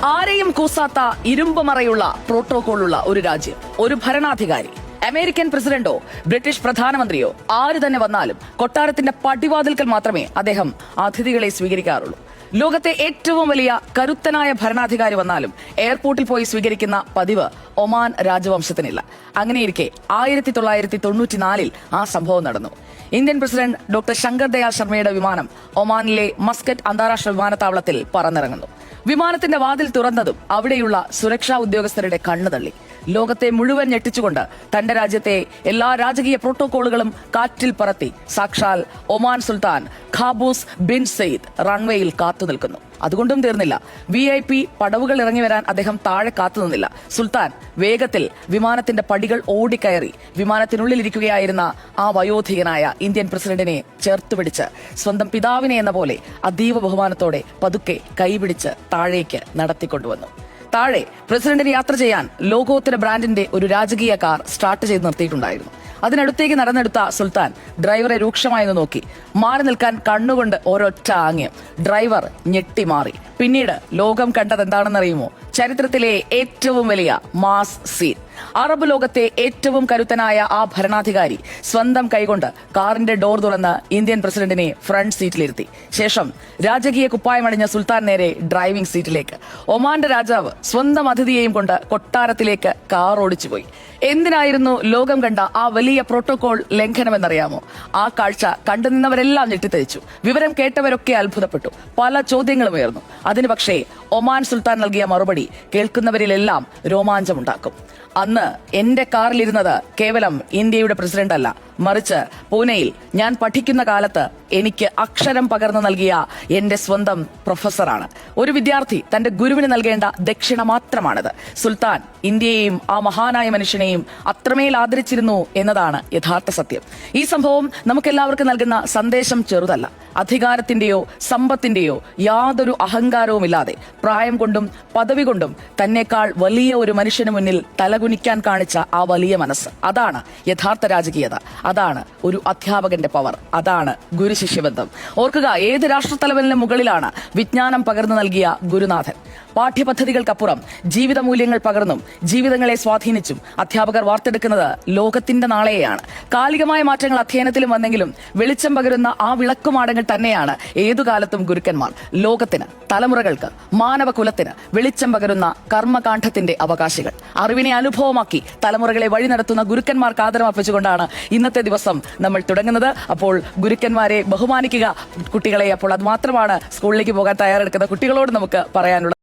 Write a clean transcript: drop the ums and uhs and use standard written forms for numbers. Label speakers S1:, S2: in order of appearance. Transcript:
S1: ആരെയും കൂസാത്ത ഇരുമ്പുമറയുള്ള പ്രോട്ടോകോളുള്ള ഒരു രാജ്യം, ഒരു ഭരണാധികാരി, അമേരിക്കൻ പ്രസിഡന്റോ ബ്രിട്ടീഷ് പ്രധാനമന്ത്രിയോ ആര് തന്നെ വന്നാലും കൊട്ടാരത്തിന്റെ പടിവാതിൽക്കൽ മാത്രമേ അദ്ദേഹം അതിഥികളെ സ്വീകരിക്കാറുള്ളൂ. ലോകത്തെ ഏറ്റവും വലിയ കരുത്തനായ ഭരണാധികാരി വന്നാലും എയർപോർട്ടിൽ പോയി സ്വീകരിക്കുന്ന പതിവ് ഒമാൻ രാജവംശത്തിനില്ല. അങ്ങനെയിരിക്കെ 1994 ആ സംഭവം നടന്നു. Indian president doctor Shankar Dayal ശർമ്മയുടെ വിമാനം ഒമാനിലെ മസ്കറ്റ് അന്താരാഷ്ട്ര വിമാനത്താവളത്തിൽ പറന്നിറങ്ങുന്നു. വിമാനത്തിന്റെ വാതിൽ തുറന്നതും അവിടെയുള്ള സുരക്ഷാ ഉദ്യോഗസ്ഥരുടെ കണ്ണു തള്ളി. ലോകത്തെ മുഴുവൻ ഞെട്ടിച്ചുകൊണ്ട് തന്റെ രാജ്യത്തെ എല്ലാ രാജകീയ പ്രോട്ടോകോളുകളും കാറ്റിൽ പറത്തി സാക്ഷാൽ Oman Sultan Qaboos bin Said റൺവേയിൽ കാത്തുനിൽക്കുന്നു. അതുകൊണ്ടും തീർന്നില്ല. VIP പടവുകൾ ഇറങ്ങി വരാൻ അദ്ദേഹം താഴെ കാത്തുനിന്നില്ല. സുൽത്താൻ വേഗത്തിൽ വിമാനത്തിന്റെ പടികൾ ഓടിക്കയറി വിമാനത്തിനുള്ളിലിരിക്കുകയായിരുന്ന ആ വയോധികനായ ഇന്ത്യൻ പ്രസിഡന്റിനെ ചേർത്തുപിടിച്ച് സ്വന്തം പിതാവിനെ എന്ന പോലെ അതീവ ബഹുമാനത്തോടെ പതുക്കെ കൈപിടിച്ച് താഴേക്ക് നടത്തിക്കൊണ്ടുവന്നു. താഴെ പ്രസിഡന്റിന് യാത്ര ചെയ്യാൻ ലോകോത്തര ബ്രാൻഡിന്റെ ഒരു രാജകീയ കാർ സ്റ്റാർട്ട് ചെയ്ത് നിർത്തിയിട്ടുണ്ടായിരുന്നു. അതിനടുത്തേക്ക് നടന്നെടുത്ത സുൽത്താൻ ഡ്രൈവറെ രൂക്ഷമായി നോക്കി. മാറി നിൽക്കാൻ കണ്ണുകൊണ്ട് ഒരൊറ്റ ആംഗ്യം. ഡ്രൈവർ ഞെട്ടിമാറി. പിന്നീട് ലോകം കണ്ടതെന്താണെന്നറിയുമോ? ചരിത്രത്തിലെ ഏറ്റവും വലിയ മാസ് സീൻ. അറബ് ലോകത്തെ ഏറ്റവും കരുത്തനായ ആ ഭരണാധികാരി സ്വന്തം കൈകൊണ്ട് കാറിന്റെ ഡോർ തുറന്ന് ഇന്ത്യൻ പ്രസിഡന്റിനെ ഫ്രണ്ട് സീറ്റിലിരുത്തി. ശേഷം രാജകീയ കുപ്പായമണിഞ്ഞ സുൽത്താൻ നേരെ ഡ്രൈവിംഗ് സീറ്റിലേക്ക്. ഒമാന്റെ രാജാവ് സ്വന്തം അതിഥിയെയും കൊണ്ട് കൊട്ടാരത്തിലേക്ക് കാർ ഓടിച്ചുപോയി. എന്തിനായിരുന്നു ലോകം കണ്ട ആ വലിയ പ്രോട്ടോകോൾ ലംഘനമെന്നറിയാമോ? ആ കാഴ്ച കണ്ടുനിന്നവരെല്ലാം ഞെട്ടിത്തരിച്ചു. വിവരം കേട്ടവരൊക്കെ അത്ഭുതപ്പെട്ടു. പല ചോദ്യങ്ങളും ഉയർന്നു. അതിന് പക്ഷേ ഒമാൻ സുൽത്താൻ നൽകിയ മറുപടി കേൾക്കുന്നവരിലെല്ലാം രോമാഞ്ചമുണ്ടാക്കും. അന്ന് എന്റെ കാറിലിരുന്നത് കേവലം ഇന്ത്യയുടെ പ്രസിഡന്റ് അല്ല, മറിച്ച് പൂനെയിൽ ഞാൻ പഠിക്കുന്ന കാലത്ത് എനിക്ക് അക്ഷരം പകർന്നു നൽകിയ എന്റെ സ്വന്തം പ്രൊഫസറാണ്. ഒരു വിദ്യാർത്ഥി തന്റെ ഗുരുവിന് നൽകേണ്ട ദക്ഷിണ മാത്രമാണിത്. സുൽത്താൻ ഇന്ത്യയെയും ആ മഹാനായ മനുഷ്യനെയും അത്രമേൽ ആദരിച്ചിരുന്നു എന്നതാണ് യഥാർത്ഥ സത്യം. ഈ സംഭവം നമുക്കെല്ലാവർക്കും നൽകുന്ന സന്ദേശം ചെറുതല്ല. അധികാരത്തിന്റെയോ സമ്പത്തിന്റെയോ യാതൊരു അഹങ്കാരവുമില്ലാതെ പ്രായം കൊണ്ടും പദവി കൊണ്ടും തന്നെക്കാൾ വലിയ ഒരു മനുഷ്യന് മുന്നിൽ തലകുനിക്കാൻ കാണിച്ച ആ വലിയ മനസ്സ്, അതാണ് യഥാർത്ഥ രാജകീയത. അതാണ് ഒരു അധ്യാപകന്റെ പവർ. അതാണ് ഗുരുശിഷ്യബന്ധം. ഓർക്കുക, ഏത് രാഷ്ട്രത്തലവനിലും മുകളിലാണ് വിജ്ഞാനം പകർന്നു നൽകിയ ഗുരുനാഥൻ. പാഠ്യപദ്ധതികൾക്കപ്പുറം ജീവിത മൂല്യങ്ങൾ പകർന്നും ജീവിതങ്ങളെ സ്വാധീനിച്ചും അധ്യാപകർ വാർത്തെടുക്കുന്നത് ലോകത്തിന്റെ നാളെയാണ്. കാലികമായ മാറ്റങ്ങൾ അധ്യയനത്തിലും വന്നെങ്കിലും വെളിച്ചം പകരുന്ന ആ വിളക്കുമാടങ്ങൾ തന്നെയാണ് ഏതുകാലത്തും ഗുരുക്കന്മാർ. ലോകത്തിന്, തലമുറകൾക്ക്, മാനവകുലത്തിന് വെളിച്ചം പകരുന്ന കർമ്മകാണ്ഡത്തിന്റെ അവകാശികൾ. അറിവിനെ അനുഭവമാക്കി തലമുറകളെ വഴി നടത്തുന്ന ഗുരുക്കന്മാർക്ക് ആദരമർപ്പിച്ചുകൊണ്ടാണ് ഇന്നത്തെ ദിവസം നമ്മൾ തുടങ്ങുന്നത്. അപ്പോൾ ഗുരുക്കന്മാരെ ബഹുമാനിക്കുക കുട്ടികളെ. അപ്പോൾ അത് മാത്രമാണ് സ്കൂളിലേക്ക് പോകാൻ തയ്യാറെടുക്കുന്ന കുട്ടികളോട് നമുക്ക് പറയാനുള്ളത്.